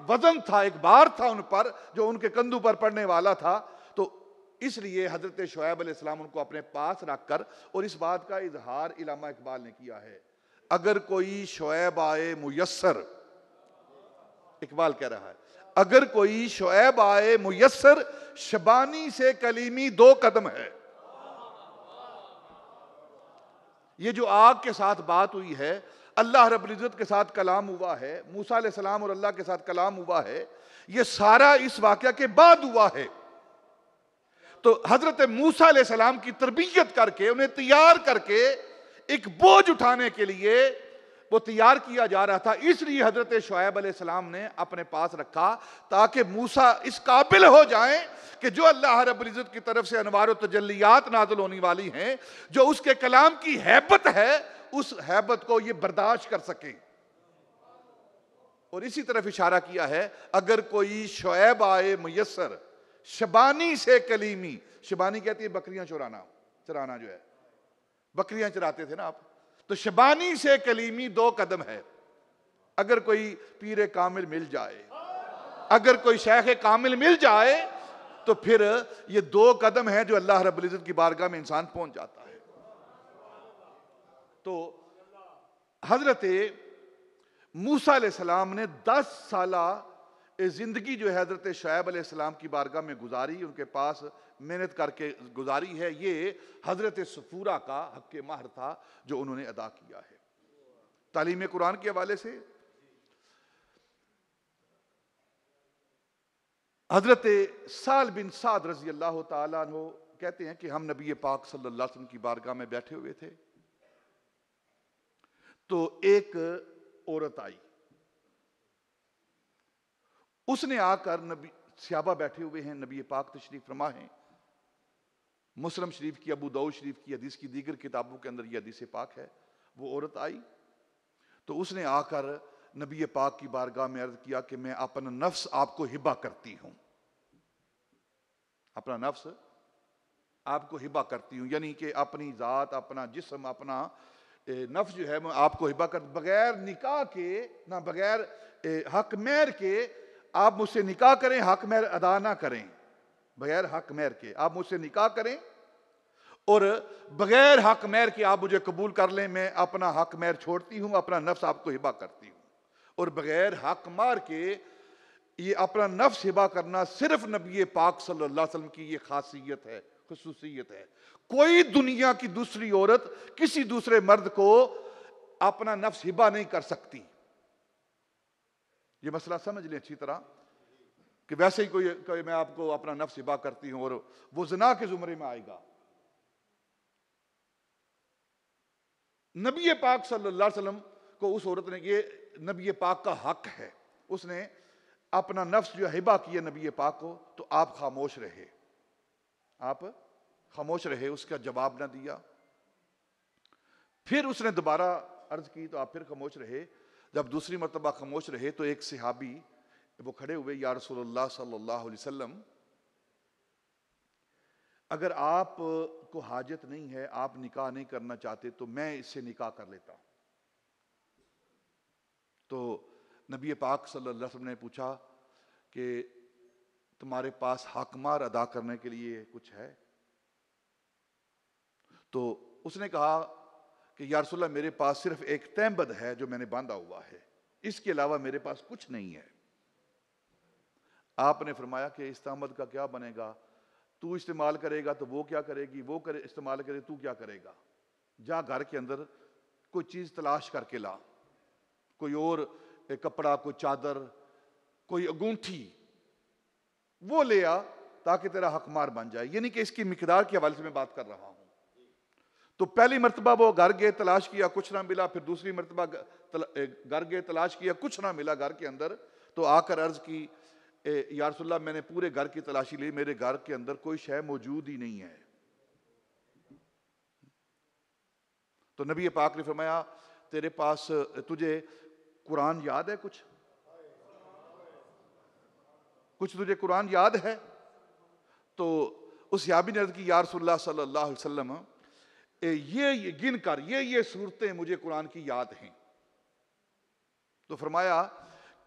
وزن تھا، ایک بار تھا ان پر جو ان کے کندھوں پر پڑنے والا تھا. تو اس لیے حضرت شعیب علیہ السلام ان کو اپنے پاس رکھ کر، اور اس بات کا اظہار علامہ اقبال نے کیا ہے، اگر کوئی شعیب آئے میسر، اقبال کہہ رہا ہے اگر کوئی شعیب آئے میسر، شبانی سے کلیمی 2 قدم ہے. یہ جو آگ کے ساتھ بات ہوئی ہے، اللہ رب العزت کے ساتھ کلام ہوا ہے، موسیٰ علیہ السلام اور اللہ کے ساتھ کلام ہوا ہے، یہ سارا اس واقعہ کے بعد ہوا ہے. تو حضرت موسیٰ علیہ السلام کی تربیت کر کے، انہیں تیار کر کے ایک بوجھ اٹھانے کے لیے وہ تیار کیا جا رہا تھا. اس لیے حضرت شعیب علیہ السلام نے اپنے پاس رکھا تاکہ موسیٰ اس قابل ہو جائیں کہ جو اللہ رب العزت کی طرف سے انوار و تجلیات نازل ہونے والی ہیں، جو اس کے کلام کی ہیبت ہے، اس ہیبت کو یہ برداشت کر سکیں. اور اسی طرف اشارہ کیا ہے، اگر کوئی شعیب آئے میسر، شبانی سے کلیمی، شبانی کہتی ہے بکریاں چرانا جو ہے، بکریاں چراتے تھے نا آپ، تو شبانی سے کلیمی 2 قدم ہے. اگر کوئی پیر کامل مل جائے، اگر کوئی شیخ کامل مل جائے تو پھر یہ 2 قدم ہیں جو اللہ رب العزت کی بارگاہ میں انسان پہنچ جاتا ہے. تو حضرت موسیٰ علیہ السلام نے 10 سالہ زندگی جو ہے حضرت شعیب علیہ السلام کی بارگاہ میں گزاری، ان کے پاس محنت کر کے گزاری ہے، یہ حضرت صفورہ کا حق مہر تھا جو انہوں نے ادا کیا ہے۔ تعلیم قرآن کے حوالے سے حضرت سہل بن سعد رضی اللہ تعالیٰ عنہ کہتے ہیں کہ ہم نبی پاک صلی اللہ علیہ وسلم کی بارگاہ میں بیٹھے ہوئے تھے، تو ایک عورت آئی، اس نے آ کر صحابہ بیٹھے ہوئے ہیں، نبی پاک تشریف فرما ہیں، مسلم شریف کی، ابو داؤد شریف کی حدیث کی دیگر کتابوں کے اندر یہ حدیث پاک ہے۔ وہ عورت آئی تو اس نے آ کر نبی پاک کی بارگاہ میں عرض کیا کہ میں اپنا نفس آپ کو ہبہ کرتی ہوں، اپنا نفس آپ کو ہبہ کرتی ہوں، یعنی کہ اپنی ذات، اپنا جسم، اپنا نفس جو ہے میں آپ کو ہبہ کر، بغیر نکاح کے، نہ بغیر حق مہر کے آپ مجھ سے نکاح کریں، حق مہر ادا نہ کریں، بغیر حق مہر کے آپ مجھ سے نکاح کریں اور بغیر حق مہر کے آپ مجھے قبول کر لیں، میں اپنا حق مہر چھوڑتی ہوں، اپنا نفس آپ کو ہبہ کرتی ہوں۔ اور بغیر حق مہر کے یہ اپنا نفس ہبہ کرنا صرف نبی پاک صلی اللہ علیہ وسلم کی یہ خاصیت ہے، خصوصیت ہے۔ کوئی دنیا کی دوسری عورت کسی دوسرے مرد کو اپنا نفس ہبہ نہیں کر سکتی۔ یہ مسئلہ سمجھ لیں اچھی طرح کہ ویسے ہی کوئی میں آپ کو اپنا نفس ہبہ کرتی ہوں اور وہ زنا کے زمرے میں آئے گا۔ نبی پاک صلی اللہ علیہ وسلم کو اس عورت نے، یہ نبی پاک کا حق ہے، اس نے اپنا نفس جو ہبہ کیا نبی پاک کو، تو آپ خاموش رہے، آپ خاموش رہے، اس کا جواب نہ دیا۔ پھر اس نے دوبارہ عرض کی تو آپ پھر خاموش رہے۔ جب دوسری مرتبہ خاموش رہے تو ایک صحابی وہ کھڑے ہوئے، یا رسول اللہ صلی اللہ علیہ وسلم، اگر آپ کو حاجت نہیں ہے، آپ نکاح نہیں کرنا چاہتے تو میں اس سے نکاح کر لیتا ہوں۔ تو نبی پاک صلی اللہ علیہ وسلم نے پوچھا کہ تمہارے پاس حق مہر ادا کرنے کے لیے کچھ ہے؟ تو اس نے کہا کہ یا رسول اللہ میرے پاس صرف ایک تہمد ہے جو میں نے باندھا ہوا ہے، اس کے علاوہ میرے پاس کچھ نہیں ہے۔ آپ نے فرمایا کہ اس تہمد کا کیا بنے گا؟ تو استعمال کرے گا تو وہ کیا کرے گی، وہ استعمال کرے تو کیا کرے گا؟ جا گھر کے اندر کوئی چیز تلاش کر کے لا، کوئی اور کپڑا، کوئی چادر، کوئی انگوٹھی، وہ لے آ تاکہ تیرا حق مہر بن جائے۔ یعنی کہ اس کی مقدار کے حوالے سے میں بات کر رہا ہوں۔ تو پہلی مرتبہ وہ گھر گئے، تلاش کیا، کچھ نہ ملا۔ پھر دوسری مرتبہ گھر گئے، تلاش کیا، کچھ نہ ملا گھر کے اندر۔ تو آ کر عرض کی یا رسول اللہ میں نے پورے گھر کی تلاشی لی، میرے گھر کے اندر کوئی شے موجود ہی نہیں ہے۔ تو نبی پاک نے فرمایا تیرے پاس، تجھے قرآن یاد ہے؟ کچھ تجھے قرآن یاد ہے؟ تو اس صحابی نے عرض کی یا رسول اللہ صلی اللہ علیہ وسلم یہ گن کر یہ صورتیں مجھے قرآن کی یاد ہیں۔ تو فرمایا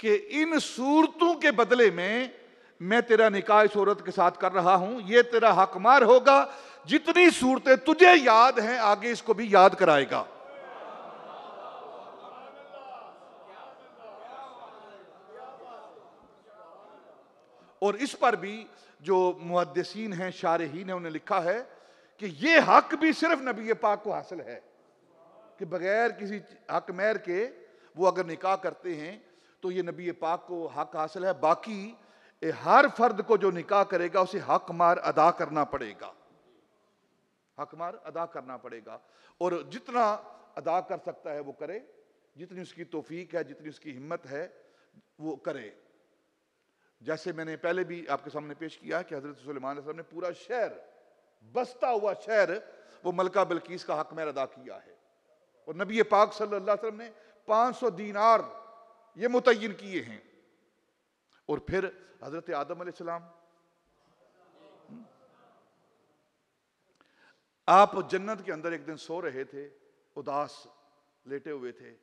کہ ان صورتوں کے بدلے میں تیرا نکاح اس عورت کے ساتھ کر رہا ہوں، یہ تیرا حق مہر ہوگا، جتنی صورتیں تجھے یاد ہیں آگے اس کو بھی یاد کرائے گا۔ اور اس پر بھی جو محدثین ہیں، شارحین ہیں، انہوں نے لکھا ہے کہ یہ حق بھی صرف نبی پاک کو حاصل ہے کہ بغیر کسی حق مہر کے وہ اگر نکاح کرتے ہیں تو یہ نبی پاک کو حق حاصل ہے۔ باقی ہر فرد کو جو نکاح کرے گا اسے حق مہر ادا کرنا پڑے گا، حق مہر ادا کرنا پڑے گا، اور جتنا ادا کر سکتا ہے وہ کرے، جتنی اس کی توفیق ہے، جتنی اس کی ہمت ہے وہ کرے۔ جیسے میں نے پہلے بھی آپ کے سامنے پیش کیا کہ حضرت سلیمان علیہ السلام نے پورا شہر، بستا ہوا شہر، وہ ملکہ بلقیس کا حق مہر ادا کیا ہے، اور نبی پاک صلی اللہ علیہ وسلم نے 500 دینار یہ متعین کیے ہیں۔ اور پھر حضرت آدم علیہ السلام، آپ جنت کے اندر ایک دن سو رہے تھے، اداس لیٹے ہوئے تھے،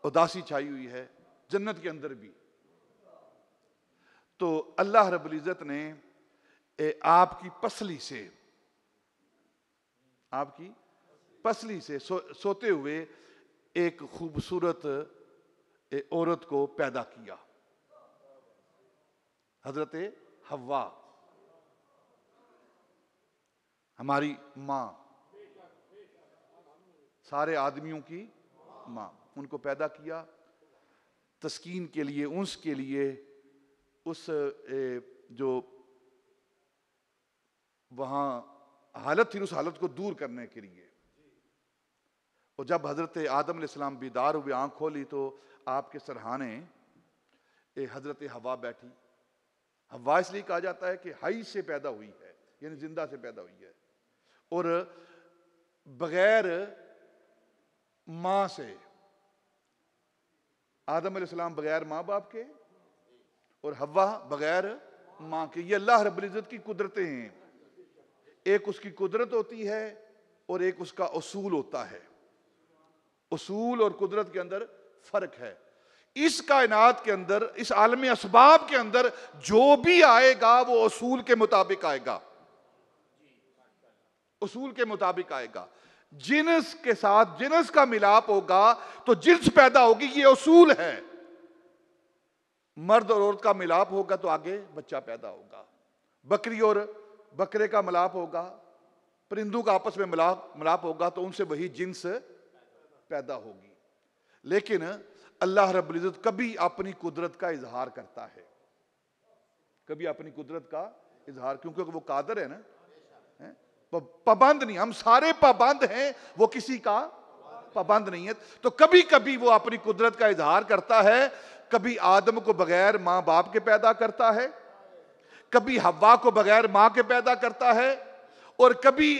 اداسی چھائی ہوئی ہے جنت کے اندر بھی۔ تو اللہ رب العزت نے آپ کی پسلی سے سوتے ہوئے ایک خوبصورت عورت کو پیدا کیا۔ حضرت حوا ہماری ماں، سارے آدمیوں کی ماں، ان کو پیدا کیا تسکین کے لیے، انس کے لیے، اس جو وہاں حالت تھی اس حالت کو دور کرنے کے لیے۔ اور جب حضرت آدم علیہ السلام بیدار ہوئے، آنکھ کھولی، تو آپ کے سرہانے حضرت حوا بیٹھی۔ حوا اس لیے کہا جاتا ہے کہ حی سے پیدا ہوئی ہے، یعنی زندہ سے پیدا ہوئی ہے، اور بغیر ماں سے، آدم علیہ السلام بغیر ماں باپ کے اور حوا بغیر ماں کے۔ یہ اللہ رب العزت کی قدرتیں ہیں، ایک اس کی قدرت ہوتی ہے اور ایک اس کا اصول ہوتا ہے۔ اصول اور قدرت کے اندر فرق ہے۔ اس کائنات کے اندر، اس عالم اسباب کے اندر جو بھی آئے گا وہ اصول کے مطابق آئے گا، اصول کے مطابق آئے گا۔ جنس کے ساتھ جنس کا ملاپ ہوگا تو جنس پیدا ہوگی، یہ اصول ہے۔ مرد اور عورت کا ملاپ ہوگا تو آگے بچہ پیدا ہوگا۔ بکری اور بکرے کا ملاپ ہوگا، پرندوں کا آپس میں ملاپ ہوگا تو ان سے وہی جنس پیدا ہوگی۔ لیکن اللہ رب العزت کبھی اپنی قدرت کا اظہار کرتا ہے، کبھی اپنی قدرت کا اظہار، کیونکہ وہ قادر ہے نا، پابند نہیں، ہم سارے پابند ہیں، وہ کسی کا پابند نہیں ہے۔ تو کبھی کبھی وہ اپنی قدرت کا اظہار کرتا ہے، کبھی آدم کو بغیر ماں باپ کے پیدا کرتا ہے، کبھی حوا کو بغیر ماں کے پیدا کرتا ہے، اور کبھی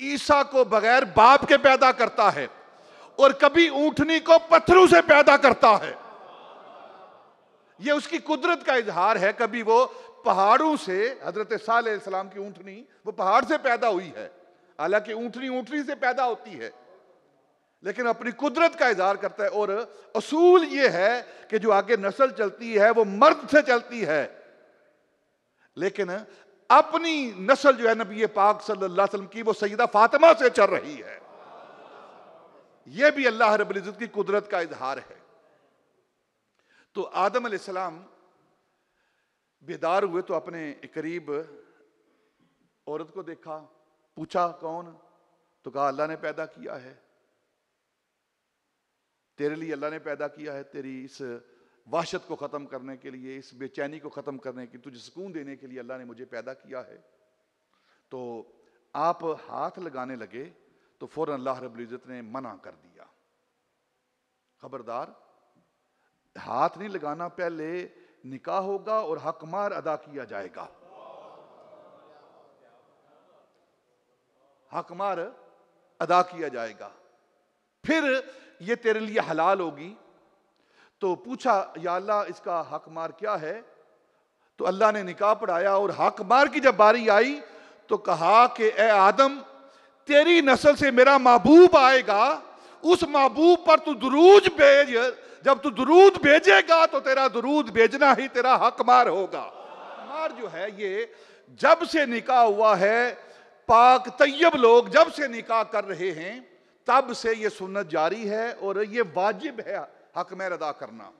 عیسیٰ کو بغیر باپ کے پیدا کرتا ہے، اور کبھی اونٹنی کو پتھروں سے پیدا کرتا ہے۔ یہ اس کی قدرت کا اظہار ہے۔ کبھی وہ پہاڑوں سے، حضرت صالح علیہ السلام کی اونٹنی وہ پہاڑ سے پیدا ہوئی ہے، حالانکہ اونٹنی سے پیدا ہوتی ہے، لیکن اپنی قدرت کا اظہار کرتا ہے۔ اور اصول یہ ہے کہ جو آگے نسل چلتی ہے وہ مرد سے چلتی ہے، لیکن اپنی نسل جو ہے نبی پاک صلی اللہ علیہ وسلم کی، وہ سیدہ فاطمہ سے چل رہی ہے۔ یہ بھی اللہ رب العزت کی قدرت کا اظہار ہے۔ تو آدم علیہ السلام بیدار ہوئے تو اپنے قریب عورت کو دیکھا، پوچھا کون؟ تو کہا اللہ نے پیدا کیا ہے، تیرے لیے اللہ نے پیدا کیا ہے، تیری اس وحشت کو ختم کرنے کے لیے، اس بے چینی کو ختم کرنے کے لیے، تجھے سکون دینے کے لیے اللہ نے مجھے پیدا کیا ہے۔ تو آپ ہاتھ لگانے لگے تو فوراً اللہ رب العزت نے منع کر دیا، خبردار ہاتھ نہیں لگانا، پہلے نکاح ہوگا اور حق مہر ادا کیا جائے گا، حق مہر ادا کیا جائے گا، پھر یہ تیرے لیے حلال ہوگی۔ تو پوچھا یا اللہ اس کا حق مہر کیا ہے؟ تو اللہ نے نکاح پڑھایا، اور حق مہر کی جب باری آئی تو کہا کہ اے آدم، تیری نسل سے میرا محبوب آئے گا، اس محبوب پر تو درود بھیج، جب تو درود بھیجے گا تو تیرا درود بھیجنا ہی تیرا حق مہر ہوگا۔ مہر جو ہے یہ جب سے نکاح ہوا ہے، پاک طیب لوگ جب سے نکاح کر رہے ہیں تب سے یہ سنت جاری ہے، اور یہ واجب ہے، حق مہر ادا کرنا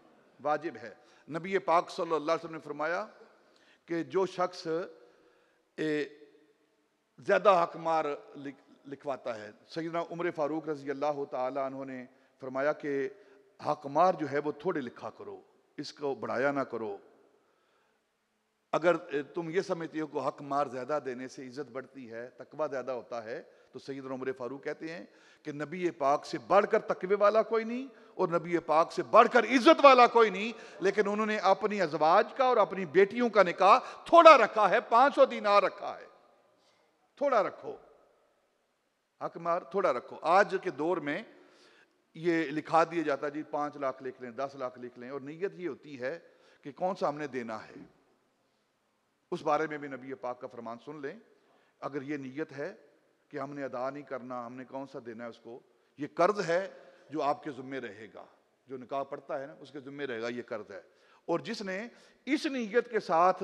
واجب ہے۔ نبی پاک صلی اللہ علیہ وسلم نے فرمایا کہ جو شخص زیادہ حق مہر لکھواتا ہے، سیدنا عمر فاروق رضی اللہ تعالی عنہ نے فرمایا کہ حق مہر جو ہے وہ تھوڑے لکھا کرو، اس کو بڑھایا نہ کرو۔ اگر تم یہ سمجھتے ہو کہ حق مہر زیادہ دینے سے عزت بڑھتی ہے، تقوی زیادہ ہوتا ہے، تو سیدنا عمر فاروق کہتے ہیں کہ نبی پاک سے بڑھ کر تقوی والا کوئی نہیں اور نبی پاک سے بڑھ کر عزت والا کوئی نہیں، لیکن انہوں نے اپنی ازواج کا اور اپنی بیٹیوں کا نکاح تھوڑا رکھا ہے، 500 دینار رکھا ہے۔ تھوڑا رکھو، حق مہر تھوڑا رکھو۔ آج کے دور میں یہ لکھا دیا جاتا ہے جی 5 لاکھ لکھ لیں، 10 لاکھ لکھ لیں، اور نیت یہ ہوتی ہے کہ کون سا ہم نے دینا ہے۔ اس بارے میں بھی نبی پاک کا فرمان سن لیں، اگر یہ نیت ہے کہ ہم نے ادا نہیں کرنا، ہم نے کون سا دینا ہے اس کو، یہ قرض ہے جو آپ کے ذمہ رہے گا، جو نکاح پڑھتا ہے نا اس کے ذمہ رہے گا، یہ قرض ہے۔ اور جس نے اس نیت کے ساتھ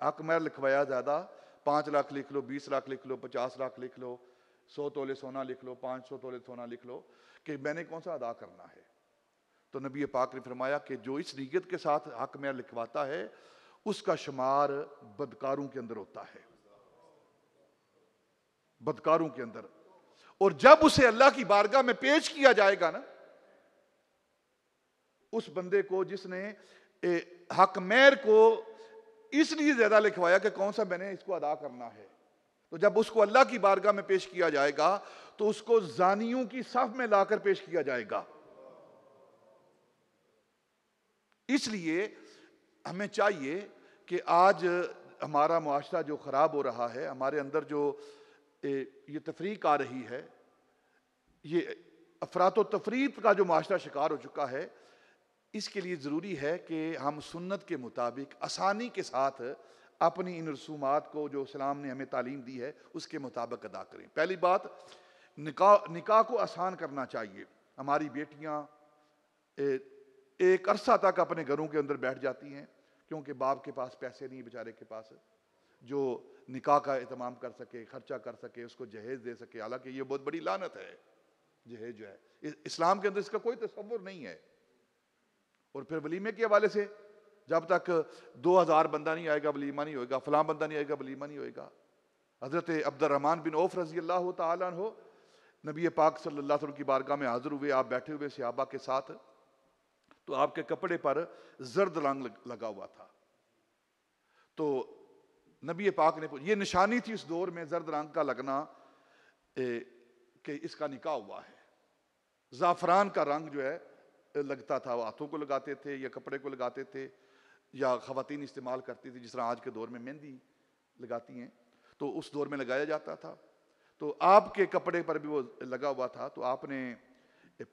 حق مہر لکھوایا زیادہ، 5 لاکھ لکھ لو، 20 لاکھ لکھ لو، 50 لاکھ لکھ لو، 100 تولے سونا لکھ لو، 500 تولے سونا لکھ لو کہ میں نے کون سا ادا کرنا ہے، تو نبی پاک نے فرمایا کہ جو اس نیت کے ساتھ حق مہر لکھواتا ہے اس کا شمار بدکاروں کے اندر ہوتا ہے، بدکاروں کے اندر. اور جب اسے اللہ کی بارگاہ میں پیش کیا جائے گا نا، اس بندے کو جس نے حق مہر کو اس لیے زیادہ لکھوایا کہ کون سا میں نے اس کو ادا کرنا ہے، تو جب اس کو اللہ کی بارگاہ میں پیش کیا جائے گا تو اس کو زانیوں کی صف میں لا کر پیش کیا جائے گا. اس لیے ہمیں چاہیے کہ آج ہمارا معاشرہ جو خراب ہو رہا ہے، ہمارے اندر جو یہ تفریق آ رہی ہے، یہ افراط و تفریط کا جو معاشرہ شکار ہو چکا ہے، اس کے لیے ضروری ہے کہ ہم سنت کے مطابق آسانی کے ساتھ اپنی ان رسومات کو جو اسلام نے ہمیں تعلیم دی ہے اس کے مطابق ادا کریں. پہلی بات، نکاح کو آسان کرنا چاہیے. ہماری بیٹیاں ایک عرصہ تک اپنے گھروں کے اندر بیٹھ جاتی ہیں کیونکہ باپ کے پاس پیسے نہیں، بیچارے کے پاس، جو نکاح کا اہتمام کر سکے، خرچہ کر سکے، اس کو جہیز دے سکے. حالانکہ یہ بہت بڑی لعنت ہے، جہیز جو ہے اسلام کے اندر اس کا کوئی تصور نہیں ہے. اور پھر ولیمے کے حوالے سے، جب تک 2000 بندہ نہیں آئے گا ولیمہ نہیں ہوئے گا، فلاں بندہ نہیں آئے گا ولیمہ نہیں ہوئے گا. حضرت عبد الرحمن بن عوف رضی اللہ تعالیٰ عنہ نبی پاک صلی اللہ علیہ وسلم کی بارگاہ میں حاضر ہوئے، آپ بیٹھے ہوئے صحابہ کے ساتھ، تو آپ کے کپڑے پر زرد رنگ لگا ہوا تھا. تو نبی پاک نے یہ نشانی تھی اس دور میں زرد رنگ کا لگنا کہ اس کا نکاح ہوا ہے. زعفران کا رنگ جو ہے لگتا تھا، وہ ہاتھوں کو لگاتے تھے یا کپڑے کو لگاتے تھے، یا خواتین استعمال کرتی تھی جس طرح آج کے دور میں مہندی لگاتی ہیں، تو اس دور میں لگایا جاتا تھا. تو آپ کے کپڑے پر بھی وہ لگا ہوا تھا. تو آپ نے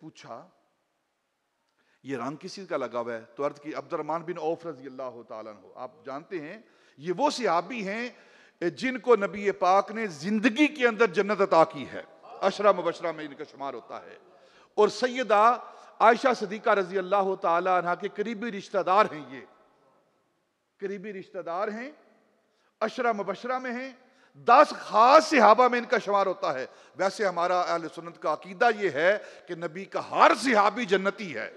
پوچھا یہ رنگ کسی کا لگا ہوا ہے؟ تو عرض کی عبد الرحمن بن عوف رضی اللہ تعالیٰ عنہ. آپ جانتے ہیں یہ وہ صحابی ہیں جن کو نبی پاک نے زندگی کے اندر جنت عطا کی ہے، عشرہ مبشرہ میں ان کا شمار ہوتا ہے. اور سیدہ عائشہ صدیقہ رضی اللہ تعالیٰ عنہ کے قریبی رشتہ دار ہیں، یہ قریبی رشتہ دار ہیں، عشرہ مبشرہ میں ہیں، 10 خاص صحابہ میں ان کا شمار ہوتا ہے. ویسے ہمارا اہل سنت کا عقیدہ یہ ہے کہ نبی کا ہر صحابی جنتی ہے،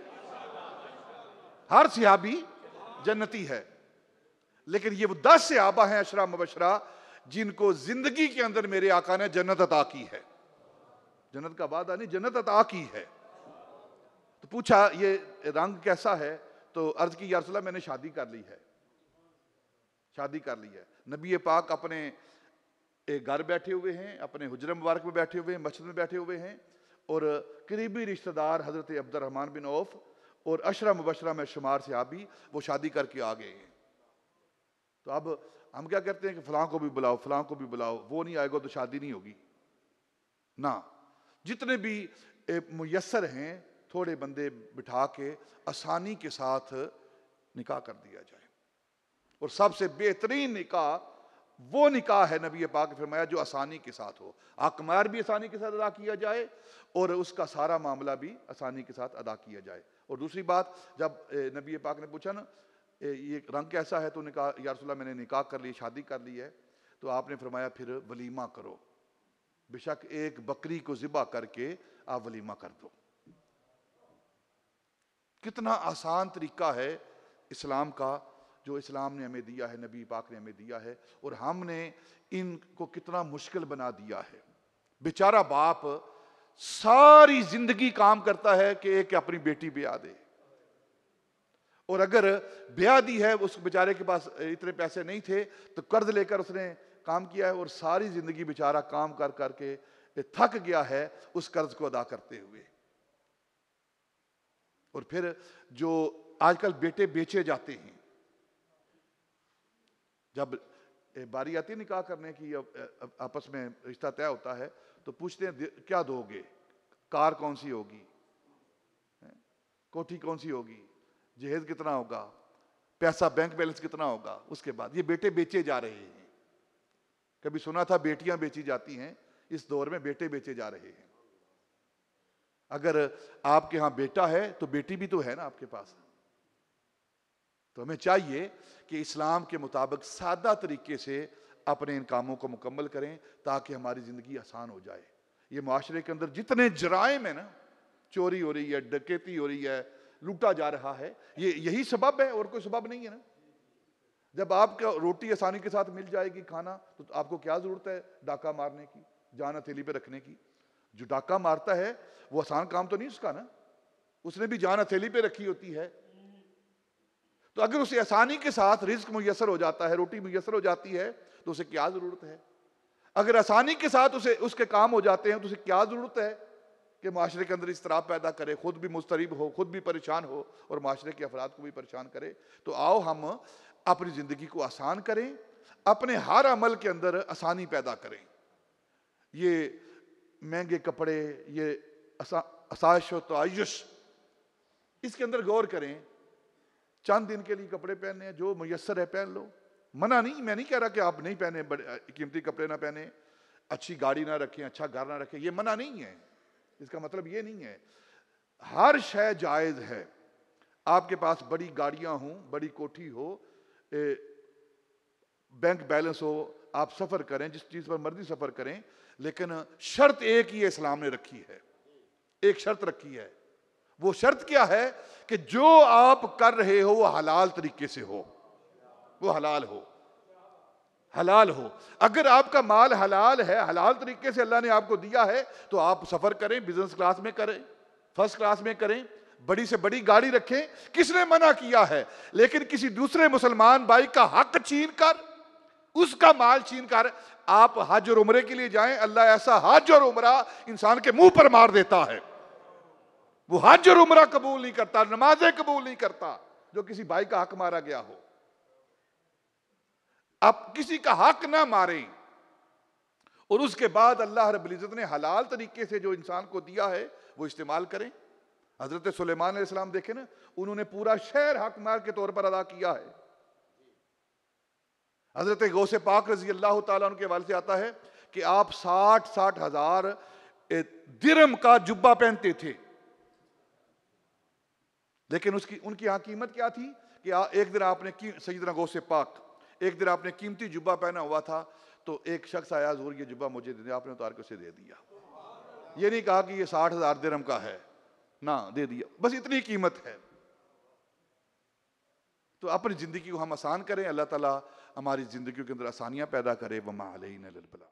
ہر صحابی جنتی ہے. لیکن یہ وہ 10 صحابہ ہیں عشرہ مبشرہ جن کو زندگی کے اندر میرے آقا نے جنت عطا کی ہے. جنت کا وعدہ نہیں، جنت عطا کی ہے. تو پوچھا یہ رنگ کیسا ہے؟ تو عرض کی یا رسول اللہ میں نے شادی کر لی ہے، شادی کر لی ہے. نبی پاک اپنے گھر بیٹھے ہوئے ہیں، اپنے حجرہ مبارک میں بیٹھے ہوئے ہیں، مسجد میں بیٹھے ہوئے ہیں، اور قریبی رشتہ دار حضرت عبد الرحمن بن عوف اور عشرہ مبشرہ میں شمار صحابی وہ شادی کر کے آ گئے ہیں. تو اب ہم کیا کرتے ہیں کہ فلاں کو بھی بلاؤ، فلاں کو بھی بلاؤ، وہ نہیں آئے گا تو شادی نہیں ہوگی. نہ، جتنے بھی میسر ہیں تھوڑے بندے بٹھا کے آسانی کے ساتھ نکاح کر دیا جائے. اور سب سے بہترین نکاح وہ نکاح ہے، نبی پاک نے فرمایا، جو آسانی کے ساتھ ہو. حق مہر بھی آسانی کے ساتھ ادا کیا جائے اور اس کا سارا معاملہ بھی آسانی کے ساتھ ادا کیا جائے. اور دوسری بات، جب نبی پاک نے پوچھا نا یہ رنگ کیسا ہے، تو نے کہا یا رسول اللہ میں نے نکاح کر لی، شادی کر لی ہے. تو آپ نے فرمایا پھر ولیمہ کرو، بے شک ایک بکری کو ذبح کر کے آپ ولیمہ کر دو. کتنا آسان طریقہ ہے اسلام کا جو اسلام نے ہمیں دیا ہے، نبی پاک نے ہمیں دیا ہے، اور ہم نے ان کو کتنا مشکل بنا دیا ہے. بیچارہ باپ ساری زندگی کام کرتا ہے کہ ایک اپنی بیٹی بیاہ دے، اور اگر بیاہ دی ہے اس بیچارے کے پاس اتنے پیسے نہیں تھے تو قرض لے کر اس نے کام کیا ہے، اور ساری زندگی بیچارہ کام کر کر کے تھک گیا ہے اس قرض کو ادا کرتے ہوئے. اور پھر جو آج کل بیٹے بیچے جاتے ہیں، جب باری آتی ہے نکاح کرنے کی، آپس میں رشتہ طے ہوتا ہے تو پوچھتے ہیں کیا دو گے، کار کون سی ہوگی، کوٹھی کون سی ہوگی، جہیز کتنا ہوگا، پیسہ بینک بیلنس کتنا ہوگا. اس کے بعد یہ بیٹے بیچے جا رہے ہیں. کبھی سنا تھا بیٹیاں بیچی جاتی ہیں، اس دور میں بیٹے بیچے جا رہے ہیں. اگر آپ کے ہاں بیٹا ہے تو بیٹی بھی تو ہے نا آپ کے پاس. تو ہمیں چاہیے کہ اسلام کے مطابق سادہ طریقے سے اپنے ان کاموں کو مکمل کریں تاکہ ہماری زندگی آسان ہو جائے. یہ معاشرے کے اندر جتنے جرائم ہیں نا، چوری ہو رہی ہے، ڈکیتی ہو رہی ہے، لوٹا جا رہا ہے، یہی سبب ہے، اور کوئی سبب نہیں ہے نا. جب آپ کو روٹی آسانی کے ساتھ مل جائے گی کھانا، تو آپ کو کیا ضرورت ہے ڈاکہ مارنے کی، جان ہتھیلی پہ رکھنے کی؟ جو ڈاکہ مارتا ہے وہ آسان کام تو نہیں اس کا نا، اس نے بھی جان ہتھیلی پہ رکھی ہوتی ہے۔ تو اگر اسے آسانی کے ساتھ رزق میسر ہو جاتا ہے، روٹی میسر ہو جاتی ہے، تو اسے کیا ضرورت ہے؟ اگر آسانی کے ساتھ اس کے کام ہو جاتے ہیں تو اسے کیا ضرورت ہے کہ معاشرے کے اندر اضطراب پیدا کرے، خود بھی مضطرب ہو، خود بھی پریشان ہو اور معاشرے کے افراد کو بھی پریشان کرے؟ تو آؤ ہم اپنی زندگی کو آسان کریں، اپنے ہر عمل کے اندر آسانی پیدا کریں۔ یہ مہنگے کپڑے، یہ آسائش و تعیش، اس کے اندر غور کریں۔ چند دن کے لیے کپڑے پہننے ہیں، جو میسر ہے پہن لو، منع نہیں، میں نہیں کہہ رہا کہ آپ نہیں پہنے، قیمتی کپڑے نہ پہنے، اچھی گاڑی نہ رکھیں، اچھا گھر نہ رکھیں، یہ منع نہیں ہے، اس کا مطلب یہ نہیں ہے۔ ہر شے جائز ہے۔ آپ کے پاس بڑی گاڑیاں ہوں، بڑی کوٹھی ہو، بینک بیلنس ہو، آپ سفر کریں، جس چیز پر مرضی سفر کریں، لیکن شرط ایک ہی اسلام نے رکھی ہے، ایک شرط رکھی ہے۔ وہ شرط کیا ہے؟ کہ جو آپ کر رہے ہو وہ حلال طریقے سے ہو، وہ حلال ہو، حلال ہو۔ اگر آپ کا مال حلال ہے، حلال طریقے سے اللہ نے آپ کو دیا ہے، تو آپ سفر کریں، بزنس کلاس میں کریں، فرسٹ کلاس میں کریں، بڑی سے بڑی گاڑی رکھیں، کس نے منع کیا ہے؟ لیکن کسی دوسرے مسلمان بھائی کا حق چھین کر، اس کا مال چھین کر آپ حج اور عمرے کے لیے جائیں، اللہ ایسا حج اور عمرہ انسان کے منہ پر مار دیتا ہے۔ وہ حج اور عمرہ قبول نہیں کرتا، نمازیں قبول نہیں کرتا جو کسی بھائی کا حق مارا گیا ہو۔ آپ کسی کا حق نہ ماریں، اور اس کے بعد اللہ رب العزت نے حلال طریقے سے جو انسان کو دیا ہے وہ استعمال کریں۔ حضرت سلیمان علیہ السلام دیکھیں نا، انہوں نے پورا شہر حق مار کے طور پر ادا کیا ہے۔ حضرت غوث پاک رضی اللہ تعالیٰ عنہ کے حوالے سے آتا ہے کہ آپ 60 ہزار درہم کا جبہ پہنتے تھے، لیکن ان کی یہاں قیمت کیا تھی کہ ایک دن آپ نے سیدنا غوث پاک ایک دن آپ نے قیمتی جبہ پہنا ہوا تھا، تو ایک شخص آیا، حضور یہ جبہ مجھے دے دیا، آپ نے اتار کے اسے دے دیا۔ یہ نہیں کہا کہ یہ 60,000 درہم کا ہے، نہ، دے دیا، بس اتنی قیمت ہے۔ تو اپنی زندگی کو ہم آسان کریں، اللہ تعالیٰ ہماری زندگیوں کے اندر آسانیاں پیدا کرے۔ وما علینا الا البلاغ۔